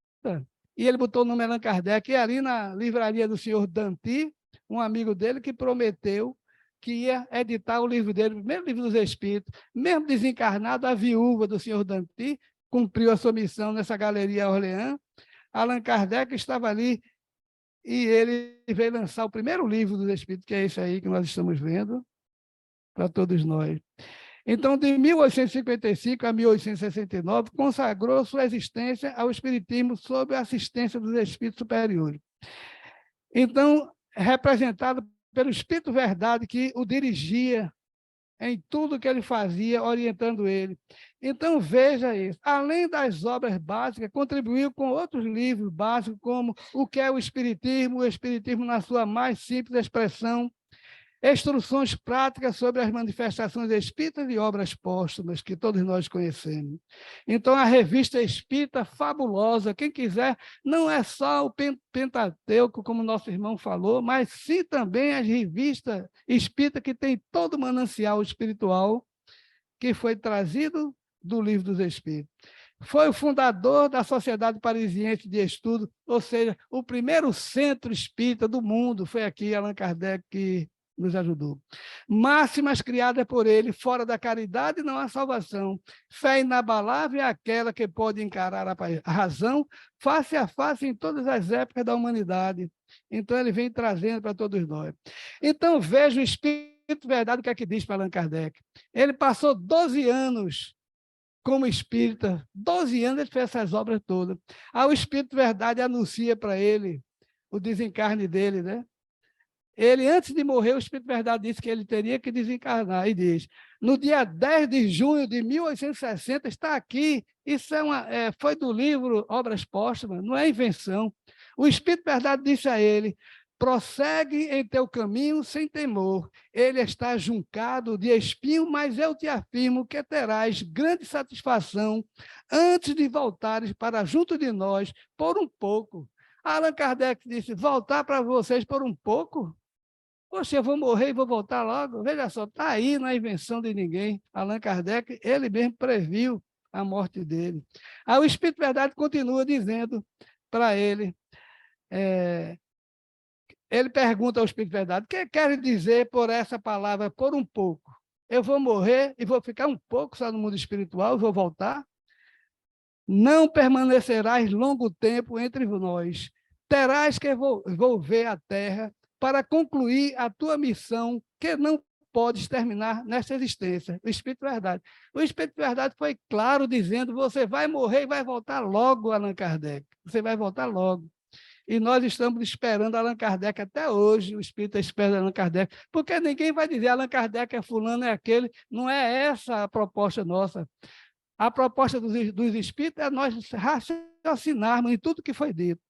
e ele botou o nome Allan Kardec, e ali na livraria do senhor Danty, um amigo dele que prometeu que ia editar o livro dele, o primeiro livro dos Espíritos, mesmo desencarnado, a viúva do senhor Danty cumpriu a sua missão nessa galeria Orleans. Allan Kardec estava ali, e ele veio lançar o primeiro livro dos Espíritos, que é esse aí que nós estamos vendo, para todos nós. Então, de 1855 a 1869, consagrou sua existência ao Espiritismo sob a assistência dos Espíritos superiores. Então, representado pelo Espírito Verdade, que o dirigia em tudo que ele fazia, orientando ele. Então, veja isso. Além das obras básicas, contribuiu com outros livros básicos, como O que é o Espiritismo na sua mais simples expressão, instruções práticas sobre as manifestações espíritas e obras póstumas, que todos nós conhecemos. Então, a revista espírita, fabulosa. Quem quiser, não é só o Pentateuco, como nosso irmão falou, mas sim também as revistas espíritas, que tem todo o manancial espiritual que foi trazido do Livro dos Espíritos. Foi o fundador da Sociedade Parisiense de Estudo, ou seja, o primeiro centro espírita do mundo. Foi aqui, Allan Kardec, que nos ajudou. Máximas criadas por ele, fora da caridade não há salvação. Fé inabalável é aquela que pode encarar a razão face a face em todas as épocas da humanidade. Então, ele vem trazendo para todos nós. Então, veja o Espírito Verdade, o que é que diz para Allan Kardec. Ele passou 12 anos como espírita, 12 anos ele fez essas obras todas. Aí o Espírito Verdade anuncia para ele o desencarne dele, né? Ele, antes de morrer, o Espírito Verdade disse que ele teria que desencarnar, e diz, no dia 10 de junho de 1860, está aqui, isso foi do livro Obras Póstumas, não é invenção. O Espírito Verdade disse a ele, prossegue em teu caminho sem temor, ele está juncado de espinho, mas eu te afirmo que terás grande satisfação antes de voltares para junto de nós por um pouco. Allan Kardec disse, voltar para vocês por um pouco? Poxa, eu vou morrer e vou voltar logo. Veja só, está aí, não é invenção de ninguém. Allan Kardec, ele mesmo previu a morte dele. Aí o Espírito Verdade continua dizendo para ele, ele pergunta ao Espírito Verdade, o que quer dizer por essa palavra, por um pouco? Eu vou morrer e vou ficar um pouco só no mundo espiritual, vou voltar? Não permanecerás longo tempo entre nós. Terás que volver à terra para concluir a tua missão, que não podes terminar nesta existência. O Espírito Verdade. O Espírito Verdade foi claro, dizendo, você vai morrer e vai voltar logo, Allan Kardec. Você vai voltar logo. E nós estamos esperando Allan Kardec até hoje, o Espírito espera Allan Kardec, porque ninguém vai dizer Allan Kardec é fulano, é aquele. Não é essa a proposta nossa. A proposta dos Espíritos é nós raciocinarmos em tudo que foi dito.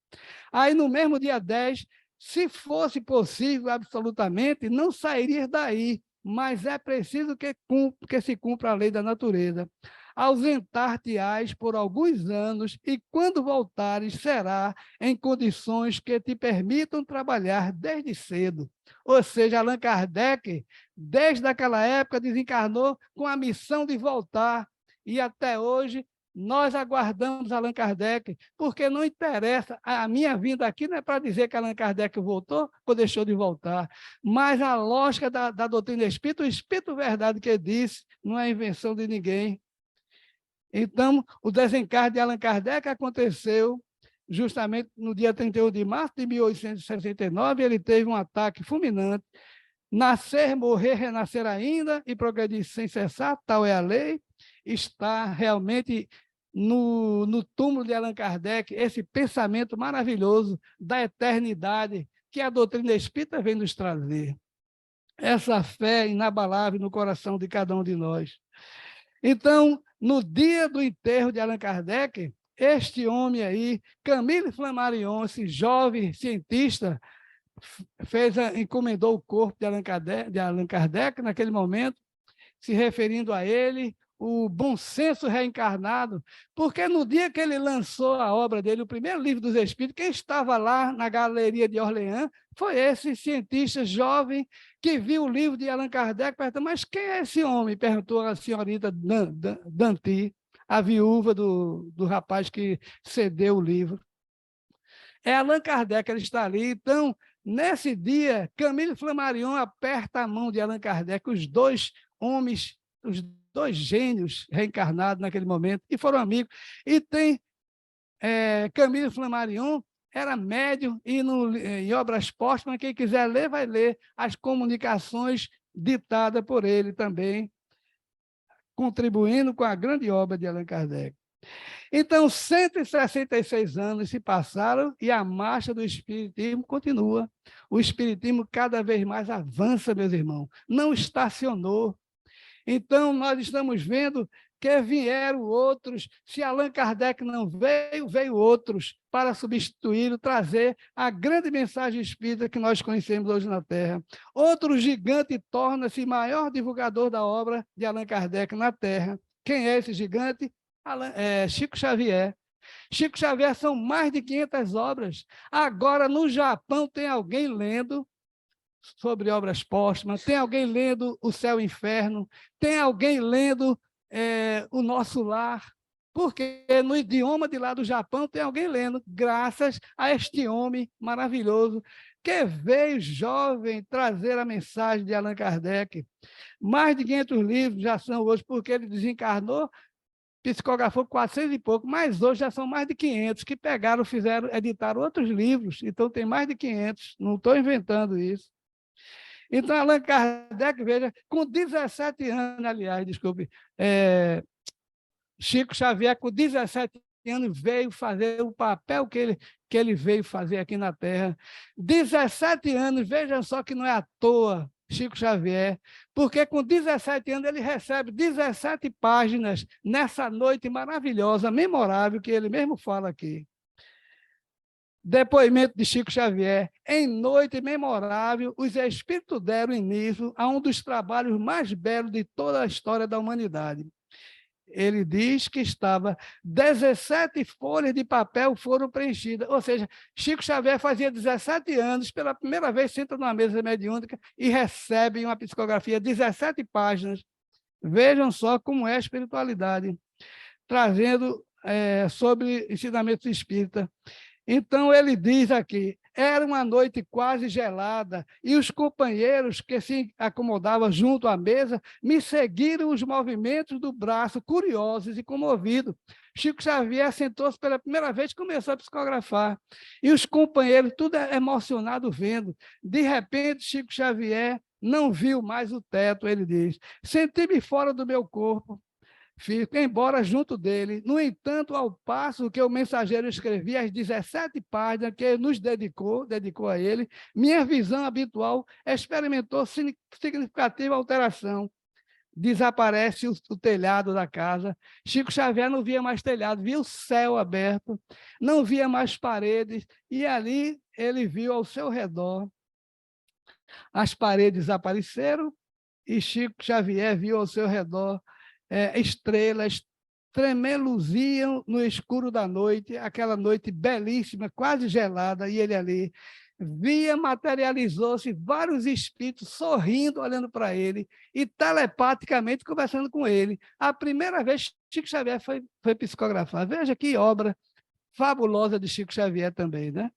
Aí, no mesmo dia 10, se fosse possível, absolutamente, não sairia daí, mas é preciso que se cumpra a lei da natureza. Ausentar-te-ás por alguns anos e, quando voltares, será em condições que te permitam trabalhar desde cedo. Ou seja, Allan Kardec, desde aquela época, desencarnou com a missão de voltar, e até hoje nós aguardamos Allan Kardec, porque não interessa, a minha vinda aqui não é para dizer que Allan Kardec voltou ou deixou de voltar, mas a lógica da doutrina espírita, o Espírito Verdade que disse, não é invenção de ninguém. Então, o desencarne de Allan Kardec aconteceu justamente no dia 31 de março de 1869, ele teve um ataque fulminante, nascer, morrer, renascer ainda e progredir sem cessar, tal é a lei, está realmente no túmulo de Allan Kardec, esse pensamento maravilhoso da eternidade que a doutrina espírita vem nos trazer. Essa fé inabalável no coração de cada um de nós. Então, no dia do enterro de Allan Kardec, este homem aí, Camille Flammarion, esse jovem cientista, encomendou o corpo de Allan Kardec naquele momento, se referindo a ele, o bom senso reencarnado, porque no dia que ele lançou a obra dele, o primeiro livro dos Espíritos, quem estava lá na Galeria de Orleans foi esse cientista jovem que viu o livro de Allan Kardec, perguntou, mas quem é esse homem? Perguntou a senhorita Danty, a viúva do rapaz que cedeu o livro. É Allan Kardec, ele está ali. Então, nesse dia, Camille Flammarion aperta a mão de Allan Kardec, os dois homens, os dois gênios reencarnados naquele momento, e foram amigos. E tem Camille Flammarion, era médium, e em Obras Póstumas, quem quiser ler, vai ler as comunicações ditadas por ele também, contribuindo com a grande obra de Allan Kardec. Então, 166 anos se passaram e a marcha do Espiritismo continua. O Espiritismo cada vez mais avança, meus irmãos, não estacionou. Então, nós estamos vendo que vieram outros, se Allan Kardec não veio, veio outros para substituí-lo, trazer a grande mensagem espírita que nós conhecemos hoje na Terra. Outro gigante torna-se maior divulgador da obra de Allan Kardec na Terra. Quem é esse gigante? Chico Xavier. Chico Xavier são mais de 500 obras. Agora, no Japão, tem alguém lendo sobre Obras Póstumas, tem alguém lendo O Céu e o Inferno, tem alguém lendo O Nosso Lar, porque no idioma de lá do Japão tem alguém lendo, graças a este homem maravilhoso, que veio jovem trazer a mensagem de Allan Kardec. Mais de 500 livros já são hoje, porque ele desencarnou, psicografou 400 e pouco, mas hoje já são mais de 500 que pegaram, fizeram, editaram outros livros, então tem mais de 500, não estou inventando isso. Então, Allan Kardec, veja, com 17 anos, aliás, desculpe, Chico Xavier, com 17 anos, veio fazer o papel que ele veio fazer aqui na Terra. 17 anos, vejam só que não é à toa, Chico Xavier, porque com 17 anos ele recebe 17 páginas nessa noite maravilhosa, memorável, que ele mesmo fala aqui. Depoimento de Chico Xavier. Em noite memorável, os espíritos deram início a um dos trabalhos mais belos de toda a história da humanidade. Ele diz que 17 folhas de papel foram preenchidas, ou seja, Chico Xavier fazia 17 anos, pela primeira vez senta numa mesa mediúnica e recebe uma psicografia, 17 páginas. Vejam só como é a espiritualidade, trazendo sobre ensinamentos espíritas. Então, ele diz aqui, era uma noite quase gelada, e os companheiros que se acomodavam junto à mesa me seguiram os movimentos do braço, curiosos e comovidos. Chico Xavier sentou-se pela primeira vez e começou a psicografar. E os companheiros, tudo emocionado vendo. De repente, Chico Xavier não viu mais o teto, ele diz. Senti-me fora do meu corpo. Fico embora junto dele. No entanto, ao passo que o mensageiro escrevia as 17 páginas que nos dedicou a ele, minha visão habitual experimentou significativa alteração. Desaparece o telhado da casa. Chico Xavier não via mais telhado, via o céu aberto, não via mais paredes, e ali ele viu ao seu redor. As paredes desapareceram e Chico Xavier viu ao seu redor estrelas tremeluziam no escuro da noite, aquela noite belíssima, quase gelada, e ele ali via, materializou-se vários espíritos sorrindo, olhando para ele, e telepaticamente conversando com ele. A primeira vez Chico Xavier foi psicografar. Veja que obra fabulosa de Chico Xavier também, né?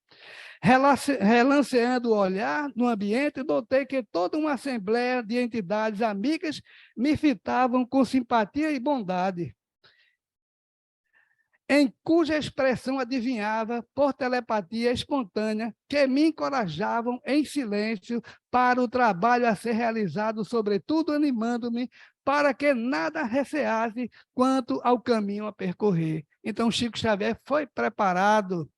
Relanceando o olhar no ambiente, notei que toda uma assembleia de entidades amigas me fitavam com simpatia e bondade, em cuja expressão adivinhava, por telepatia espontânea, que me encorajavam em silêncio para o trabalho a ser realizado, sobretudo animando-me para que nada receasse quanto ao caminho a percorrer. Então, Chico Xavier foi preparado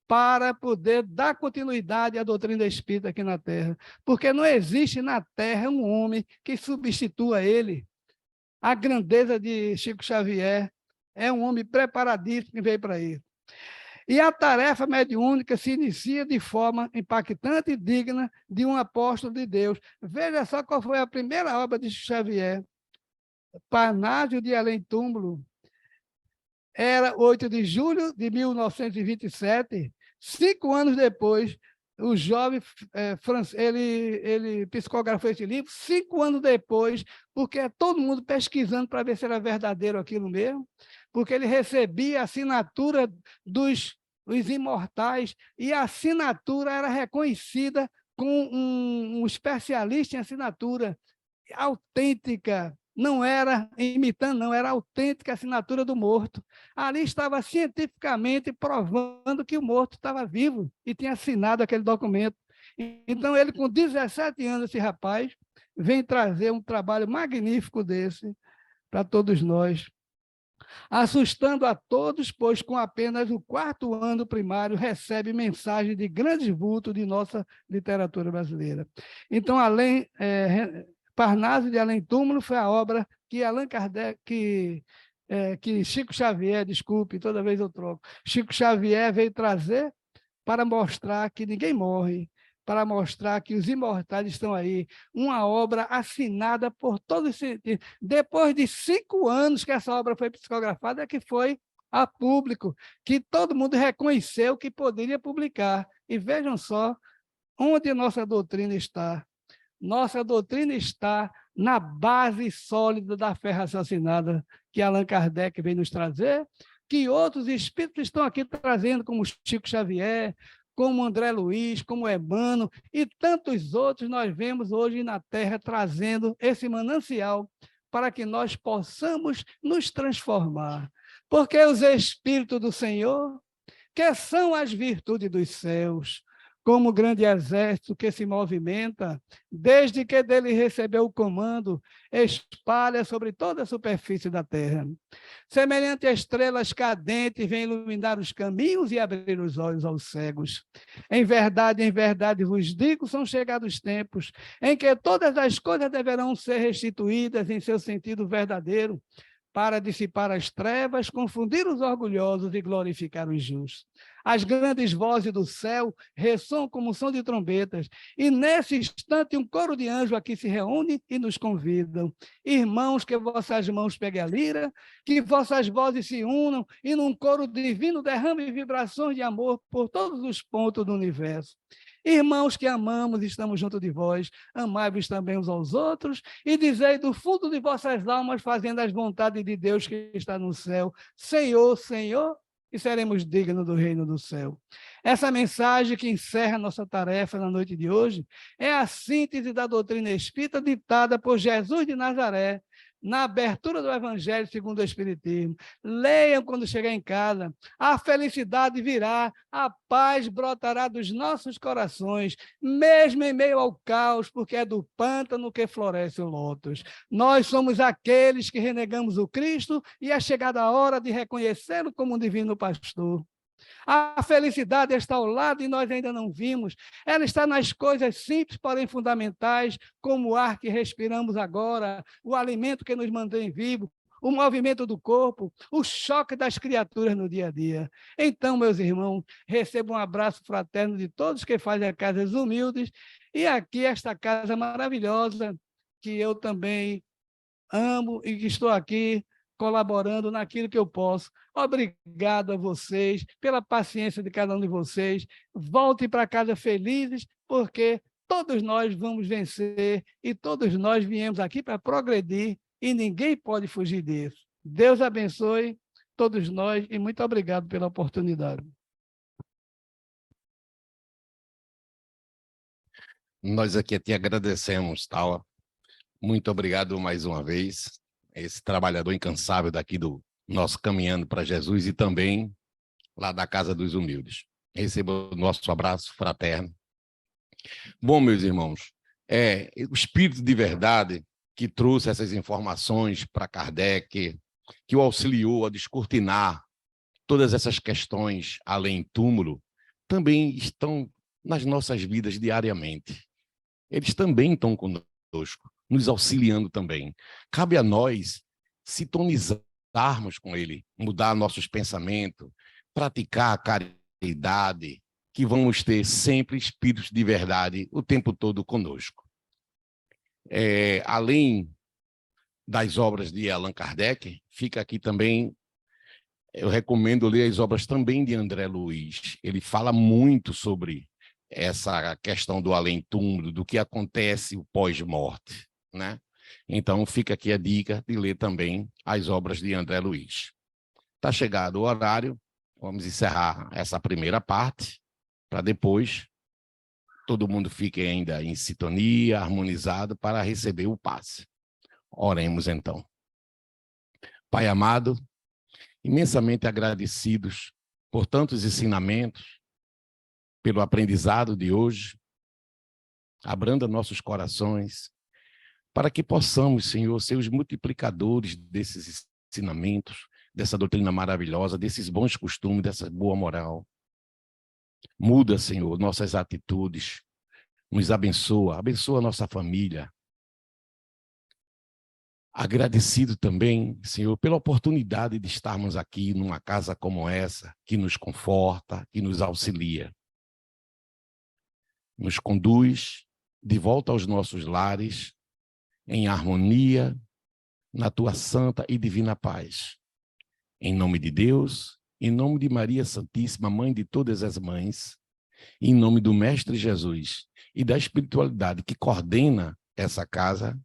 para poder dar continuidade à doutrina espírita aqui na Terra, porque não existe na Terra um homem que substitua ele. A grandeza de Chico Xavier é um homem preparadíssimo que veio para isso. E a tarefa mediúnica se inicia de forma impactante e digna de um apóstolo de Deus. Veja só qual foi a primeira obra de Chico Xavier. Parnácio de Além Túmulo. Era 8 de julho de 1927, 5 anos depois, o jovem ele psicografou esse livro, 5 anos depois, porque todo mundo pesquisando para ver se era verdadeiro aquilo mesmo, porque ele recebia a assinatura dos imortais, e a assinatura era reconhecida com um especialista em assinatura autêntica. Não era imitando, não, era a autêntica assinatura do morto. Ali estava cientificamente provando que o morto estava vivo e tinha assinado aquele documento. Então, ele, com 17 anos, esse rapaz, vem trazer um trabalho magnífico desse para todos nós, assustando a todos, pois com apenas o 4º ano primário recebe mensagem de grandes vultos de nossa literatura brasileira. Então, Parnácio de Além Túmulo foi a obra que Allan Kardec, que Chico Xavier, desculpe, toda vez eu troco, Chico Xavier veio trazer para mostrar que ninguém morre, para mostrar que os imortais estão aí. Uma obra assinada por todos os cientistas. Depois de 5 anos que essa obra foi psicografada, é que foi a público, que todo mundo reconheceu que poderia publicar. E vejam só onde nossa doutrina está. Nossa doutrina está na base sólida da fé raciocinada que Allan Kardec vem nos trazer, que outros espíritos estão aqui trazendo, como Chico Xavier, como André Luiz, como Emmanuel e tantos outros, nós vemos hoje na Terra trazendo esse manancial para que nós possamos nos transformar. Porque os Espíritos do Senhor, que são as virtudes dos céus, como grande exército que se movimenta, desde que dele recebeu o comando, espalha sobre toda a superfície da terra. Semelhante a estrelas cadentes, vem iluminar os caminhos e abrir os olhos aos cegos. Em verdade vos digo, são chegados tempos em que todas as coisas deverão ser restituídas em seu sentido verdadeiro, para dissipar as trevas, confundir os orgulhosos e glorificar os justos. As grandes vozes do céu ressoam como som de trombetas, e nesse instante um coro de anjos aqui se reúne e nos convidam. Irmãos, que vossas mãos peguem a lira, que vossas vozes se unam, e num coro divino derramem vibrações de amor por todos os pontos do universo. Irmãos que amamos, estamos junto de vós, amai-vos também uns aos outros, e dizei do fundo de vossas almas, fazendo as vontades de Deus que está no céu, Senhor, Senhor, e seremos dignos do reino do céu. Essa mensagem que encerra nossa tarefa na noite de hoje é a síntese da doutrina espírita ditada por Jesus de Nazaré, na abertura do Evangelho segundo o Espiritismo. Leiam quando chegar em casa. A felicidade virá, a paz brotará dos nossos corações, mesmo em meio ao caos, porque é do pântano que floresce o lótus. Nós somos aqueles que renegamos o Cristo e é chegada a hora de reconhecê-lo como um divino pastor. A felicidade está ao lado e nós ainda não vimos. Ela está nas coisas simples, porém fundamentais, como o ar que respiramos agora, o alimento que nos mantém vivos, o movimento do corpo, o choque das criaturas no dia a dia. Então, meus irmãos, recebo um abraço fraterno de todos que fazem a Casas Humildes, e aqui esta casa maravilhosa, que eu também amo e que estou aqui colaborando naquilo que eu posso. Obrigado a vocês pela paciência de cada um de vocês. Voltem para casa felizes, porque todos nós vamos vencer e todos nós viemos aqui para progredir e ninguém pode fugir disso. Deus abençoe todos nós e muito obrigado pela oportunidade. Nós aqui te agradecemos, Tawa. Muito obrigado mais uma vez, esse trabalhador incansável daqui do nosso Caminhando para Jesus e também lá da Casa dos Humildes. Receba o nosso abraço fraterno. Bom, meus irmãos, o Espírito de Verdade que trouxe essas informações para Kardec, que o auxiliou a descortinar todas essas questões além túmulo, também estão nas nossas vidas diariamente. Eles também estão conosco, nos auxiliando também. Cabe a nós sintonizarmos com ele, mudar nossos pensamentos, praticar a caridade, que vamos ter sempre espíritos de verdade o tempo todo conosco. Além das obras de Allan Kardec, fica aqui também, eu recomendo ler as obras também de André Luiz. Ele fala muito sobre essa questão do além-túmulo, do que acontece o pós-morte, né? Então, fica aqui a dica de ler também as obras de André Luiz. Está chegado o horário, vamos encerrar essa primeira parte, para depois todo mundo fique ainda em sintonia, harmonizado, para receber o passe. Oremos então. Pai amado, imensamente agradecidos por tantos ensinamentos, pelo aprendizado de hoje, abranda nossos corações, para que possamos, Senhor, ser os multiplicadores desses ensinamentos, dessa doutrina maravilhosa, desses bons costumes, dessa boa moral. Muda, Senhor, nossas atitudes, nos abençoa, abençoa a nossa família. Agradecido também, Senhor, pela oportunidade de estarmos aqui numa casa como essa, que nos conforta, que nos auxilia. Nos conduz de volta aos nossos lares, em harmonia, na tua santa e divina paz. Em nome de Deus, em nome de Maria Santíssima, Mãe de todas as mães, em nome do Mestre Jesus e da espiritualidade que coordena essa casa,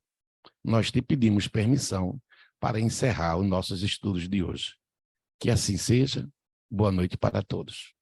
nós te pedimos permissão para encerrar os nossos estudos de hoje. Que assim seja. Boa noite para todos.